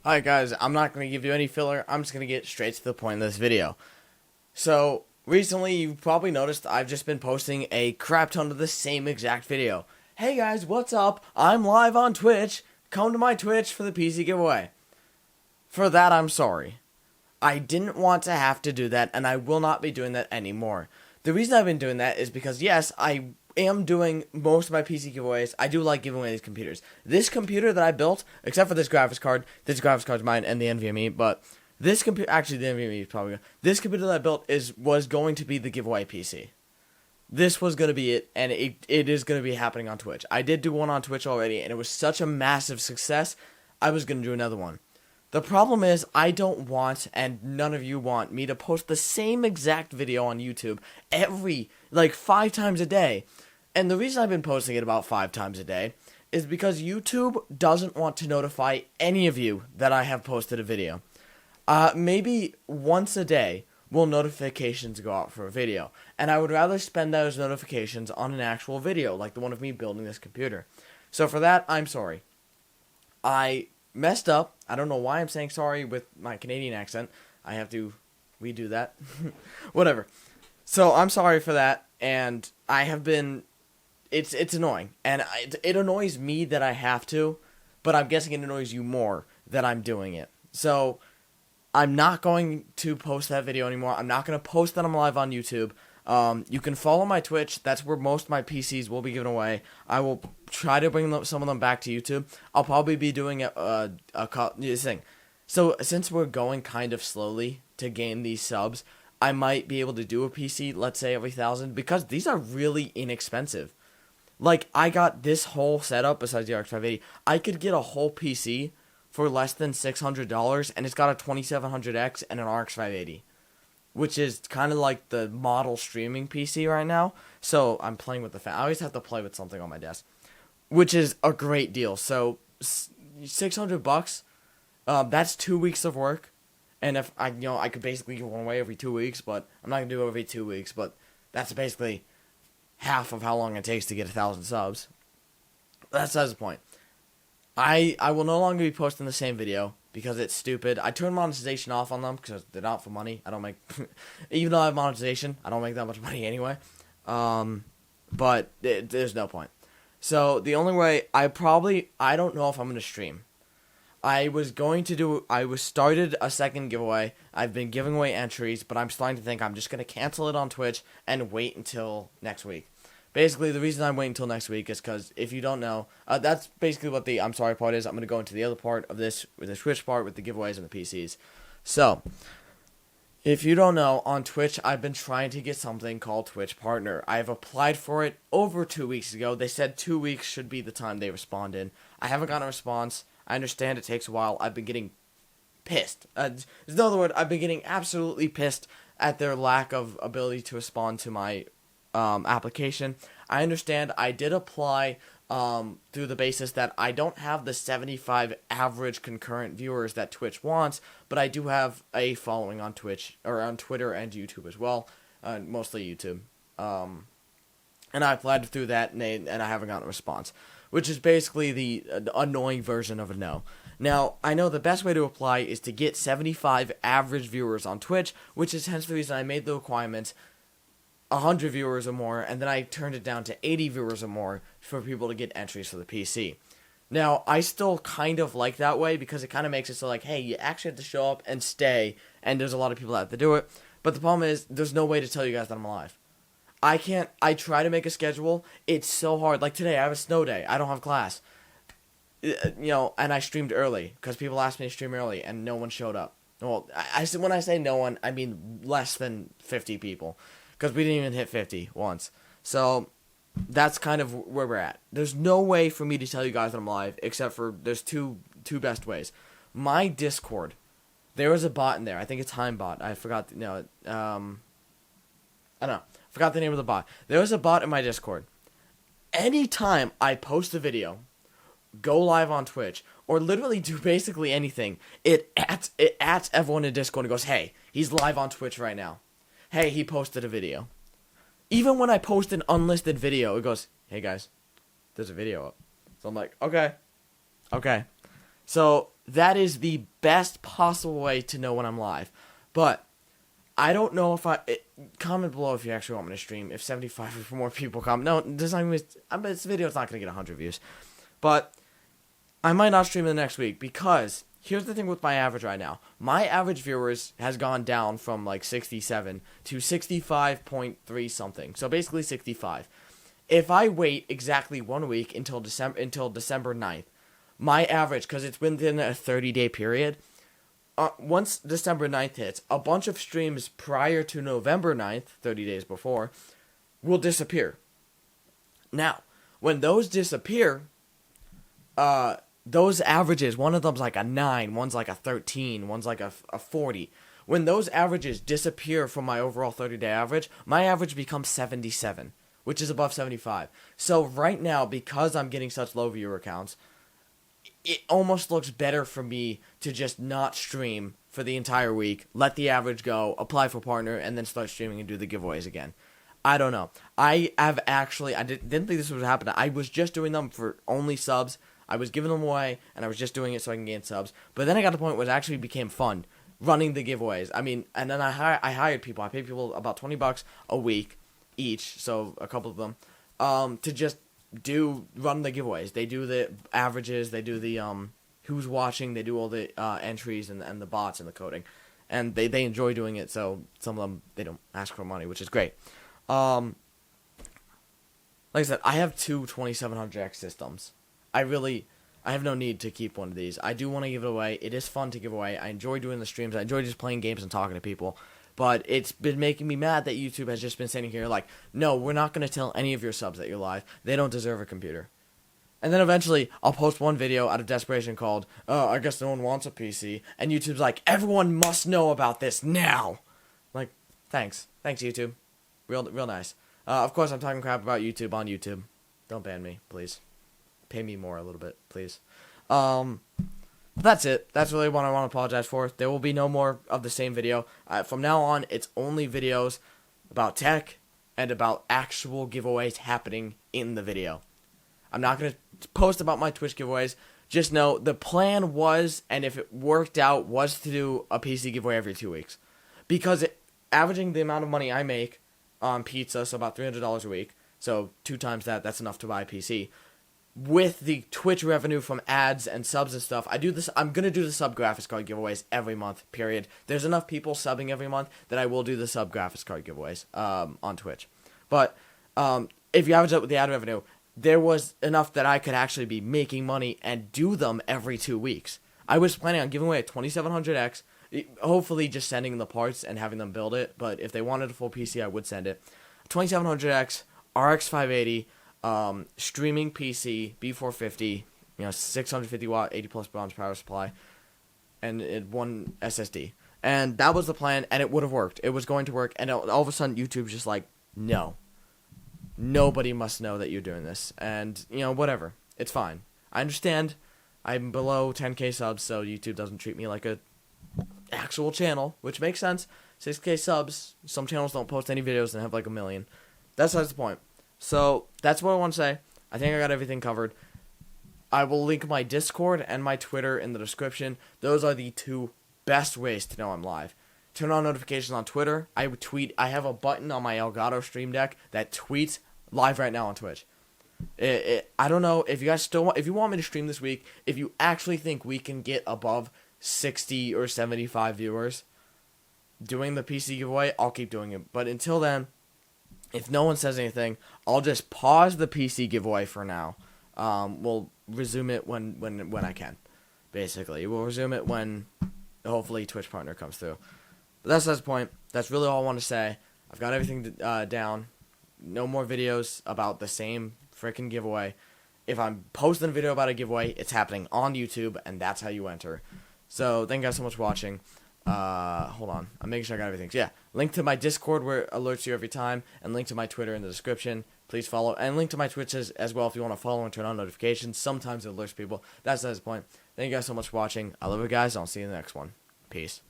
Alright guys, I'm not going to give you any filler, I'm just going to get straight to the point of this video. So, recently you've probably noticed I've just been posting a crap ton of the same exact video. Hey guys, what's up? I'm live on Twitch, come to my Twitch for the PC giveaway. For that, I'm sorry. I didn't want to have to do that, and I will not be doing that anymore. The reason I've been doing that is because, yes, I am doing most of my PC giveaways. I do like giving away these computers. This computer that I built, except for this graphics card's mine and the NVMe, but this computer, actually the NVMe is probably good. This computer that I built was going to be the giveaway PC. This was going to be it, and it is going to be happening on Twitch. I did do one on Twitch already, and it was such a massive success, I was going to do another one. The problem is, I don't want, and none of you want, me to post the same exact video on YouTube every, 5 times a day. And the reason I've been posting it about 5 times a day is because YouTube doesn't want to notify any of you that I have posted a video. Maybe once a day will notifications go out for a video. And I would rather spend those notifications on an actual video, like the one of me building this computer. So for that, I'm sorry. I messed up. I don't know why I'm saying sorry with my Canadian accent. I have to redo that. Whatever. So I'm sorry for that, and I have been. It's annoying, and it annoys me that I have to, but I'm guessing it annoys you more that I'm doing it. So I'm not going to post that video anymore. I'm not going to post that I'm live on YouTube. You can follow my Twitch. That's where most of my PCs will be given away. I will try to bring some of them back to YouTube. I'll probably be doing this thing. So since we're going kind of slowly to gain these subs, I might be able to do a PC, let's say every 1,000, because these are really inexpensive. Like, I got this whole setup besides the RX 580. I could get a whole PC for less than $600, and it's got a 2700X and an RX 580. Which is kind of like the model streaming PC right now. So I'm playing with the fan. I always have to play with something on my desk, which is a great deal. So $600, that's 2 weeks of work. And if I could basically give one away every 2 weeks, but I'm not gonna do it every 2 weeks. But that's basically half of how long it takes to get 1,000 subs. That's the point. I will no longer be posting the same video because it's stupid. I turn monetization off on them because they're not for money. I don't make, even though I have monetization, I don't make that much money anyway. But there's no point. So the only way I don't know if I'm gonna stream. I started a second giveaway. I've been giving away entries, but I'm starting to think I'm just gonna cancel it on Twitch and wait until next week. Basically, the reason I'm waiting until next week is because, if you don't know, that's basically what the I'm sorry part is. I'm going to go into the other part of this, with the Twitch part, with the giveaways and the PCs. So, if you don't know, on Twitch, I've been trying to get something called Twitch Partner. I've applied for it over 2 weeks ago. They said 2 weeks should be the time they respond in. I haven't gotten a response. I understand it takes a while. I've been getting pissed. There's no other word. I've been getting absolutely pissed at their lack of ability to respond to my application. I understand I did apply through the basis that I don't have the 75 average concurrent viewers that Twitch wants, but I do have a following on Twitch, or on Twitter and YouTube as well, mostly YouTube. And I applied through that, and I haven't gotten a response, which is basically the annoying version of a no. Now, I know the best way to apply is to get 75 average viewers on Twitch, which is hence the reason I made the requirement 100 viewers or more, and then I turned it down to 80 viewers or more for people to get entries for the PC. Now, I still kind of like that way because it kind of makes it so like, hey, you actually have to show up and stay, and there's a lot of people that have to do it. But the problem is, there's no way to tell you guys that I'm alive. I try to make a schedule, it's so hard. Like today, I have a snow day, I don't have class. And I streamed early, because people asked me to stream early, and no one showed up. Well, when I say no one, I mean less than 50 people. Because we didn't even hit 50 once. So, that's kind of where we're at. There's no way for me to tell you guys that I'm live, except for there's two best ways. My Discord, there was a bot in there. I think it's Heimbot. I forgot, I don't know. Forgot the name of the bot. There was a bot in my Discord. Anytime I post a video, go live on Twitch, or literally do basically anything, it adds everyone in Discord and goes, hey, he's live on Twitch right now. Hey, he posted a video. Even when I post an unlisted video, it goes, hey guys, there's a video up. So I'm like, okay. So that is the best possible way to know when I'm live. But I don't know if comment below if you actually want me to stream. If 75 or more people comment, no, this video's not gonna get 100 views. But I might not stream in the next week because here's the thing with my average right now. My average viewers has gone down from like 67 to 65.3 something. So basically 65. If I wait exactly 1 week until December 9th, my average, because it's within a 30-day period, once December 9th hits, a bunch of streams prior to November 9th, 30 days before, will disappear. Now, when those disappear, those averages, one of them's like a 9, one's like a 13, one's like a 40. When those averages disappear from my overall 30-day average, my average becomes 77, which is above 75. So right now, because I'm getting such low viewer counts, it almost looks better for me to just not stream for the entire week, let the average go, apply for partner, and then start streaming and do the giveaways again. I don't know. I didn't think this would happen. I was just doing them for only subs. I was giving them away, and I was just doing it so I can gain subs. But then I got to the point where it actually became fun, running the giveaways. I mean, and then I hired people. I paid people about $20 a week each, so a couple of them, to just run the giveaways. They do the averages, they do the who's watching, they do all the entries and the bots and the coding, and they enjoy doing it. So some of them, they don't ask for money, which is great. Like I said, I have two 2700X systems. I have no need to keep one of these. I do want to give it away. It is fun to give away. I enjoy doing the streams. I enjoy just playing games and talking to people. But it's been making me mad that YouTube has just been sitting here like, no, we're not going to tell any of your subs that you're live. They don't deserve a computer. And then eventually, I'll post one video out of desperation called, I guess no one wants a PC. And YouTube's like, everyone must know about this now. Like, thanks. Thanks, YouTube. Real nice. Of course, I'm talking crap about YouTube on YouTube. Don't ban me, please. Pay me more a little bit, please. That's it. That's really what I want to apologize for. There will be no more of the same video. From now on, it's only videos about tech and about actual giveaways happening in the video. I'm not going to post about my Twitch giveaways. Just know the plan was, and if it worked out, was to do a PC giveaway every 2 weeks. Because averaging the amount of money I make on pizza, so about $300 a week, so 2 times that, that's enough to buy a PC. With the Twitch revenue from ads and subs and stuff, I'm going to do the sub graphics card giveaways every month, period. There's enough people subbing every month that I will do the sub graphics card giveaways on Twitch. But if you average up with the ad revenue, there was enough that I could actually be making money and do them every 2 weeks. I was planning on giving away a 2700X, hopefully just sending the parts and having them build it, but if they wanted a full PC, I would send it. 2700X, RX 580, streaming PC, B450, 650 watt, 80 plus bronze power supply, and one SSD. And that was the plan, and it would have worked. It was going to work, and all of a sudden, YouTube's just like, no. Nobody must know that you're doing this. And, whatever. It's fine. I understand. I'm below 10k subs, so YouTube doesn't treat me like a actual channel, which makes sense. 6k subs, some channels don't post any videos and have like 1 million. That's the point. So, that's what I want to say. I think I got everything covered. I will link my Discord and my Twitter in the description. Those are the 2 best ways to know I'm live. Turn on notifications on Twitter. I have a button on my Elgato Stream Deck that tweets live right now on Twitch. I don't know if you guys if you want me to stream this week, if you actually think we can get above 60 or 75 viewers doing the PC giveaway, I'll keep doing it. But until then, if no one says anything, I'll just pause the PC giveaway for now. We'll resume it when I can. Basically, we'll resume it when hopefully Twitch partner comes through. But that's the point. That's really all I want to say. I've got everything down. No more videos about the same freaking giveaway. If I'm posting a video about a giveaway, it's happening on YouTube, and that's how you enter. So, thank you guys so much for watching. Hold on. I'm making sure I got everything. So, yeah, link to my Discord where it alerts you every time, and link to my Twitter in the description. Please follow, and link to my Twitch as well if you want to follow and turn on notifications. Sometimes it alerts people. That's the point. Thank you guys so much for watching. I love you guys. I'll see you in the next one. Peace.